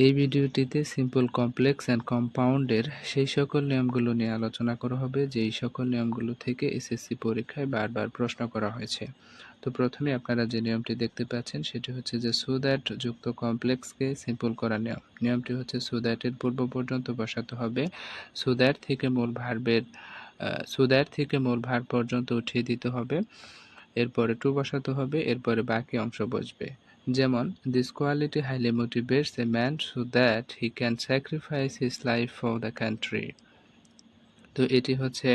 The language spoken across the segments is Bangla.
এই ভিডিওটিতে সিম্পল, কমপ্লেক্স অ্যান্ড কম্পাউন্ডের সেই সকল নিয়মগুলো নিয়ে আলোচনা করা হবে যেই সকল নিয়মগুলো থেকে এসএসসি পরীক্ষায় বারবার প্রশ্ন করা হয়েছে। তো প্রথমে আপনারা যে নিয়মটি দেখতে পাচ্ছেন সেটি হচ্ছে যে সো দ্যাট যুক্ত কমপ্লেক্সকে সিম্পল করার নিয়ম। নিয়মটি হচ্ছে সো দ্যাটের পূর্ব পর্যন্ত বসাতে হবে, সো দ্যাট থেকে মূল ভার পর্যন্ত উঠিয়ে দিতে হবে, এরপরে টু বসাতে হবে, এরপরে বাকি অংশ বসবে। যেমন this quality highly motivates a man so that he can sacrifice his life for the country. তো এটি হচ্ছে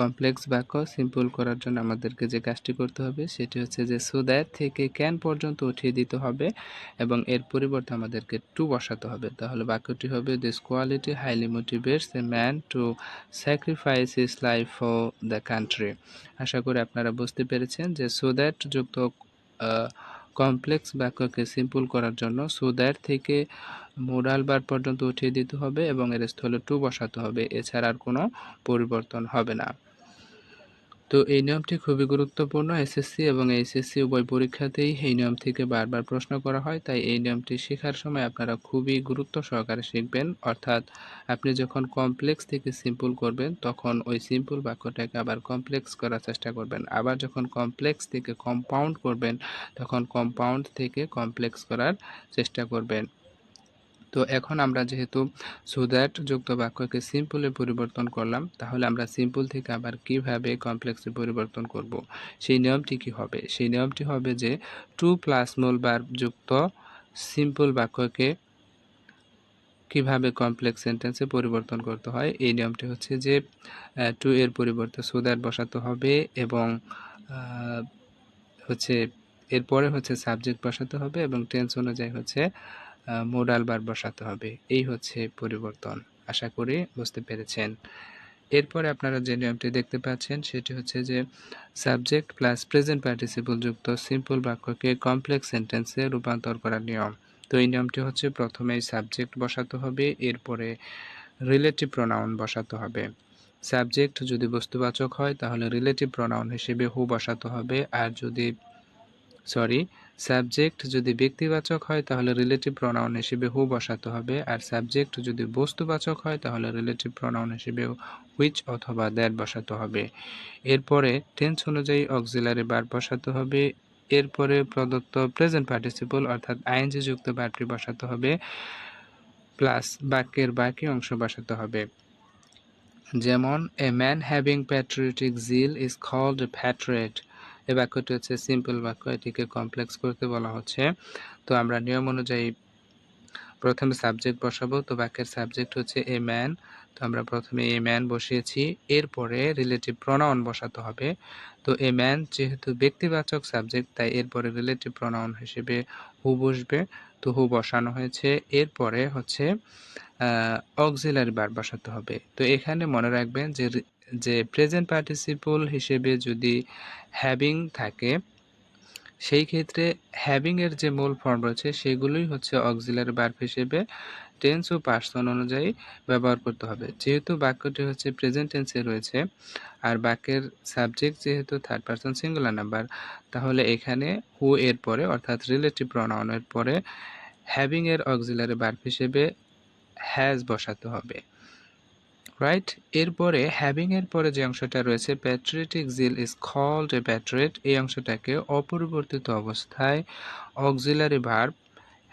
কমপ্লেক্স বাক্য সিম্পল করার জন্য আমাদেরকে যে কাজটি করতে হবে সেটি হচ্ছে যে সো দ্যাট থেকে ক্যান পর্যন্ত উঠিয়ে দিতে হবে এবং এর পরিবর্তে আমাদেরকে টু বসাতে হবে। তাহলে বাক্যটি হবে this quality highly motivates a man to sacrifice his life for the country. আশা করি আপনারা বুঝতে পেরেছেন যে সো দ্যাট যুক্ত কমপ্লেক্স বাক্যকে সিম্পল করার জন্য সো দ্যাট থেকে মোডাল ভার্ব পর্যন্ত উঠিয়ে দিতে হবে এবং এর স্থলে টু বসাতে হবে, এছাড়া আর কোনো পরিবর্তন হবে না। তো এই নিয়মটি খুবই গুরুত্বপূর্ণ, এসএসসি এবং এইচএসসি উভয় পরীক্ষাতেই এই নিয়ম থেকে বারবার প্রশ্ন করা হয়। তাই এই নিয়মটি শেখার সময় আপনারা খুবই গুরুত্ব সহকারে শিখবেন। অর্থাৎ আপনি যখন কমপ্লেক্স থেকে সিম্পল করবেন তখন ওই সিম্পল বাক্যটাকে আবার কমপ্লেক্স করার চেষ্টা করবেন, আবার যখন কমপ্লেক্স থেকে কম্পাউন্ড করবেন তখন কম্পাউন্ড থেকে কমপ্লেক্স করার চেষ্টা করবেন। তো এখন আমরা যেহেতু সো দ্যাট যুক্ত বাক্যকে সিম্পলে পরিবর্তন করলাম, তাহলে আমরা সিম্পল থেকে আবার কিভাবে কমপ্লেক্সে পরিবর্তন করব, সেই নিয়মটি কি হবে? সেই নিয়মটি হবে যে টু প্লাস মূল ভার্ব যুক্ত সিম্পল বাক্যকে কিভাবে কমপ্লেক্স সেন্টেন্সে পরিবর্তন করতে হয়। এই নিয়মটি হচ্ছে যে টু এর পরিবর্তে সো দ্যাট বসাতে হবে এবং হচ্ছে এরপরে হচ্ছে সাবজেক্ট বসাতে হবে এবং টেন্স অনুযায়ী হচ্ছে মোডাল ভার্ব বসাতে হবে। এই হচ্ছে পরিবর্তন। আশা করি বুঝতে পেরেছেন। এরপরে আপনারা যে নিয়মটি দেখতে পাচ্ছেন সেটি হচ্ছে যে সাবজেক্ট প্লাস প্রেজেন্ট পার্টিসিপল যুক্ত সিম্পল বাক্যকে কমপ্লেক্স সেন্টেন্সে রূপান্তর করার নিয়ম। তো এই নিয়মটি হচ্ছে প্রথমেই সাবজেক্ট বসাতে হবে, এরপরে রিলেটিভ প্রোনাউন বসাতে হবে। সাবজেক্ট যদি বস্তুবাচক হয় তাহলে রিলেটিভ প্রোনাউন হিসেবে হু বসাতে হবে, আর সাবজেক্ট যদি ব্যক্তিবাচক হয় তাহলে রিলেটিভ প্রোনাউন হিসেবে হু বসাতে হবে, আর সাবজেক্ট যদি বস্তুবাচক হয় তাহলে রিলেটিভ প্রোনাউন হিসেবে হুইচ অথবা দ্যাট বসাতে হবে। এরপরে টেন্স অনুযায়ী অক্সিলারি ভার্ব বসাতে হবে, এরপরে প্রদত্ত প্রেজেন্ট পার্টিসিপল অর্থাৎ আইএনজি যুক্ত ভার্বটি বসাতে হবে, প্লাস বাক্যের বাকি অংশ বসাতে হবে। যেমন a man having patriotic zeal is called a patriot. এই বাক্যটি হচ্ছে সিম্পল বাক্য, এটিকে কমপ্লেক্স করতে বলা হচ্ছে। তো আমরা নিয়ম অনুযায়ী প্রথমে সাবজেক্ট বসাবো। তো বাক্যের সাবজেক্ট হচ্ছে এ ম্যান, তো আমরা প্রথমে এ ম্যান বসিয়েছি, এরপরে রিলেটিভ প্রোনাউন বসাতে হবে। তো এ ম্যান যেহেতু ব্যক্তিবাচক সাবজেক্ট তাই এরপরে রিলেটিভ প্রোনাউন হিসেবে হু বসবে, তো হু বসানো হয়েছে। এরপরে হচ্ছে অক্সিলারি ভার্ব বসাতে হবে। তো এখানে মনে রাখবেন যে প্রেজেন্ট পার্টিসিপল হিসেবে যদি হ্যাভিং থাকে সেই ক্ষেত্রে হ্যাভিং এর যে মূল ফর্ম রয়েছে সেগুলোই হচ্ছে অক্সিলারি ভার্ব হিসেবে টেন্স ও পার্সন অনুযায়ী ব্যবহার করতে হবে। যেহেতু বাক্যটি হচ্ছে প্রেজেন্ট টেন্সে রয়েছে আর বাক্যের সাবজেক্ট যেহেতু থার্ড পার্সন সিঙ্গুলার নাম্বার, তাহলে এখানে হু এর পরে অর্থাৎ রিলেটিভ প্রোনাউনের পরে হ্যাভিং এর অক্সিলারি ভার্ব হিসেবে হ্যাজ বসাতে হবে, রাইট। এরপরে হ্যাভিং এর পরে যে অংশটা রয়েছে patriotic zeal is called a patriot, এই অংশটাকে অপরিবর্তিত অবস্থায় অক্সিলারি ভার্ব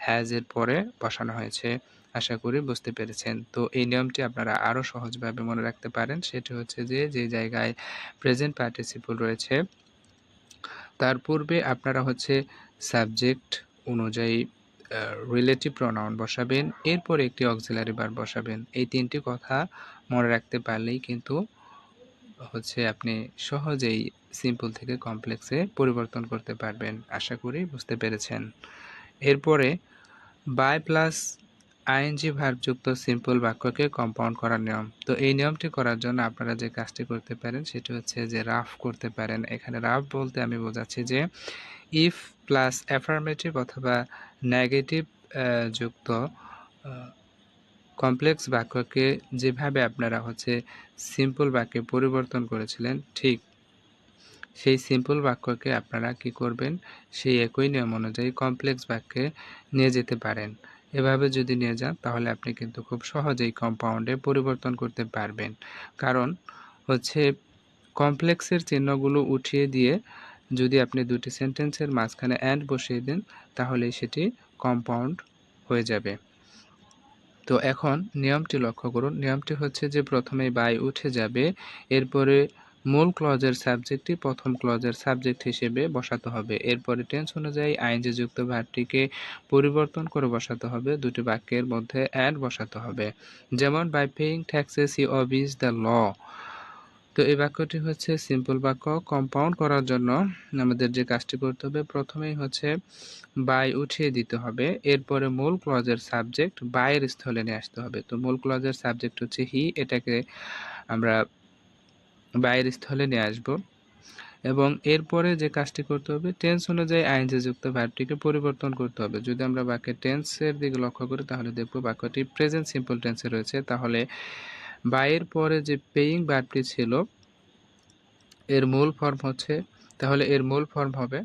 হ্যাজ এর পরে বসানো হয়েছে। আশা করি বুঝতে পেরেছেন। তো এই নিয়মটি আপনারা আরও সহজভাবে মনে রাখতে পারেন, সেটি হচ্ছে যে জায়গায় প্রেজেন্ট পার্টিসিপল রয়েছে তার পূর্বে আপনারা হচ্ছে সাবজেক্ট অনুযায়ী রিলেটিভ প্রোনাউন বসাবেন, এরপর একটি অক্সিলারি ভার্ব বসাবেন। এই তিনটি কথা মনে রাখতে পারলেই কিন্তু হচ্ছে আপনি সহজেই সিম্পল থেকে কমপ্লেক্সে পরিবর্তন করতে পারবেন। আশা করি বুঝতে পেরেছেন। এরপরে বাই প্লাস আইএনজি ভার্বযুক্ত সিম্পল বাক্যকে কম্পাউন্ড করার নিয়ম। তো এই নিয়মটি করার জন্য আপনারা যে কাজটি করতে পারেন সেটি হচ্ছে যে রাফ করতে পারেন। এখানে রাফ বলতে আমি বোঝাচ্ছি যে ইফ প্লাস অ্যাফার্মেটিভ অথবা নেগেটিভ যুক্ত কমপ্লেক্স বাক্যকে যেভাবে আপনারা হচ্ছে সিম্পল বাক্যে পরিবর্তন করেছিলেন ঠিক সেই সিম্পল বাক্যকে আপনারা কি করবেন, সেই একই নিয়ম অনুযায়ী কমপ্লেক্স বাক্যে নিয়ে যেতে পারেন। এভাবে যদি নিয়ে যান তাহলে আপনি কিন্তু খুব সহজেই কম্পাউন্ডে পরিবর্তন করতে পারবেন। কারণ হচ্ছে কমপ্লেক্সের চিহ্নগুলো উঠিয়ে দিয়ে যদি আপনি দুটি সেন্টেন্সের মাঝখানে অ্যান্ড বসিয়ে দেন তাহলে সেটি কম্পাউন্ড হয়ে যাবে। তো এখন নিয়মটি লক্ষ্য করুন। নিয়মটি হচ্ছে যে প্রথমেই বাই উঠে যাবে, এরপরে মূল ক্লজের সাবজেক্টটি প্রথম ক্লজের সাবজেক্ট হিসেবে বসাতে হবে। এরপরে টেন্স অনুযায়ী আইএনজি যুক্ত ভার্বটিকে পরিবর্তন করে বসাতে হবে, দুটি বাক্যের মধ্যে অ্যান্ড বসাতে হবে। যেমন by paying taxes he obeys the law. তো এই বাক্যটি হচ্ছে সিম্পল বাক্য। কম্পাউন্ড করার জন্য আমাদের যে কাজটি করতে হবে, প্রথমেই হচ্ছে বাই উঠিয়ে দিতে হবে, এরপরে মূল ক্লজের সাবজেক্ট বাইয়ের স্থলে নিয়ে আসতে হবে। তো মূল ক্লজের সাবজেক্ট হচ্ছে হি, এটাকে আমরা বাইয়ের স্থলে নিয়ে আসব এবং এরপরে যে কাজটি করতে হবে টেন্স অনুযায়ী আইএনজি যুক্ত ভার্বটিকে পরিবর্তন করতে হবে। যদি আমরা বাক্যের টেন্সের দিকে লক্ষ্য করি তাহলে দেখব বাক্যটি প্রেজেন্ট সিম্পল টেন্সে রয়েছে। তাহলে বাইয়ের পরে যে পেইং ভার্বটি ছিল এর মূল ফর্ম হচ্ছে, তাহলে এর মূল ফর্ম হবে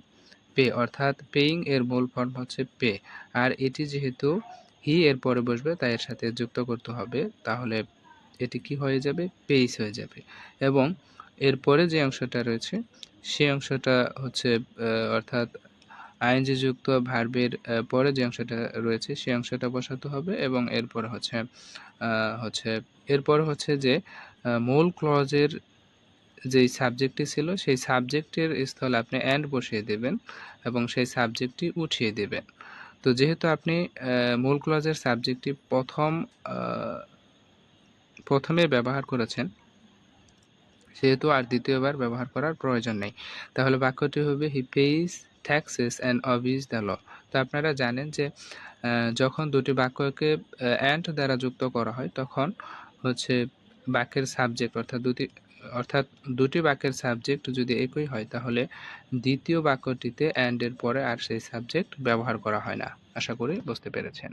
পে, অর্থাৎ পেইং এর মূল ফর্ম হচ্ছে পে। আর এটি যেহেতু হি এর পরে বসবে তাই এর সাথে যুক্ত করতে হবে, তাহলে এটি কি হয়ে যাবে, পেইস হয়ে যাবে। এবং এরপরে যে অংশটা রয়েছে সেই অংশটা হচ্ছে অর্থাৎ আইএনজি যুক্ত ভার্বের পরে যে অংশটা রয়েছে সেই অংশটা বসাতে হবে এবং এরপরে হচ্ছে যে মূল ক্লজের যেই সাবজেক্টটি ছিল সেই সাবজেক্টের স্থলে আপনি অ্যান্ড বসিয়ে দেবেন এবং সেই সাবজেক্টটি উঠিয়ে দেবেন। তো যেহেতু আপনি মূল ক্লজের সাবজেক্টটি প্রথমে ব্যবহার করেছেন সেহেতু আর দ্বিতীয়বার ব্যবহার করার প্রয়োজন নেই। তাহলে বাক্যটি হবে he pays taxes and obeys the law. তো আপনারা জানেন যে যখন দুটি বাক্যকে অ্যান্ড দ্বারা যুক্ত করা হয় তখন হচ্ছে বাক্যের সাবজেক্ট অর্থাৎ দুটি বাক্যের সাবজেক্ট যদি একই হয় তাহলে দ্বিতীয় বাক্যটিতে অ্যান্ড এর পরে আর সেই সাবজেক্ট ব্যবহার করা হয় না। আশা করি বুঝতে পেরেছেন।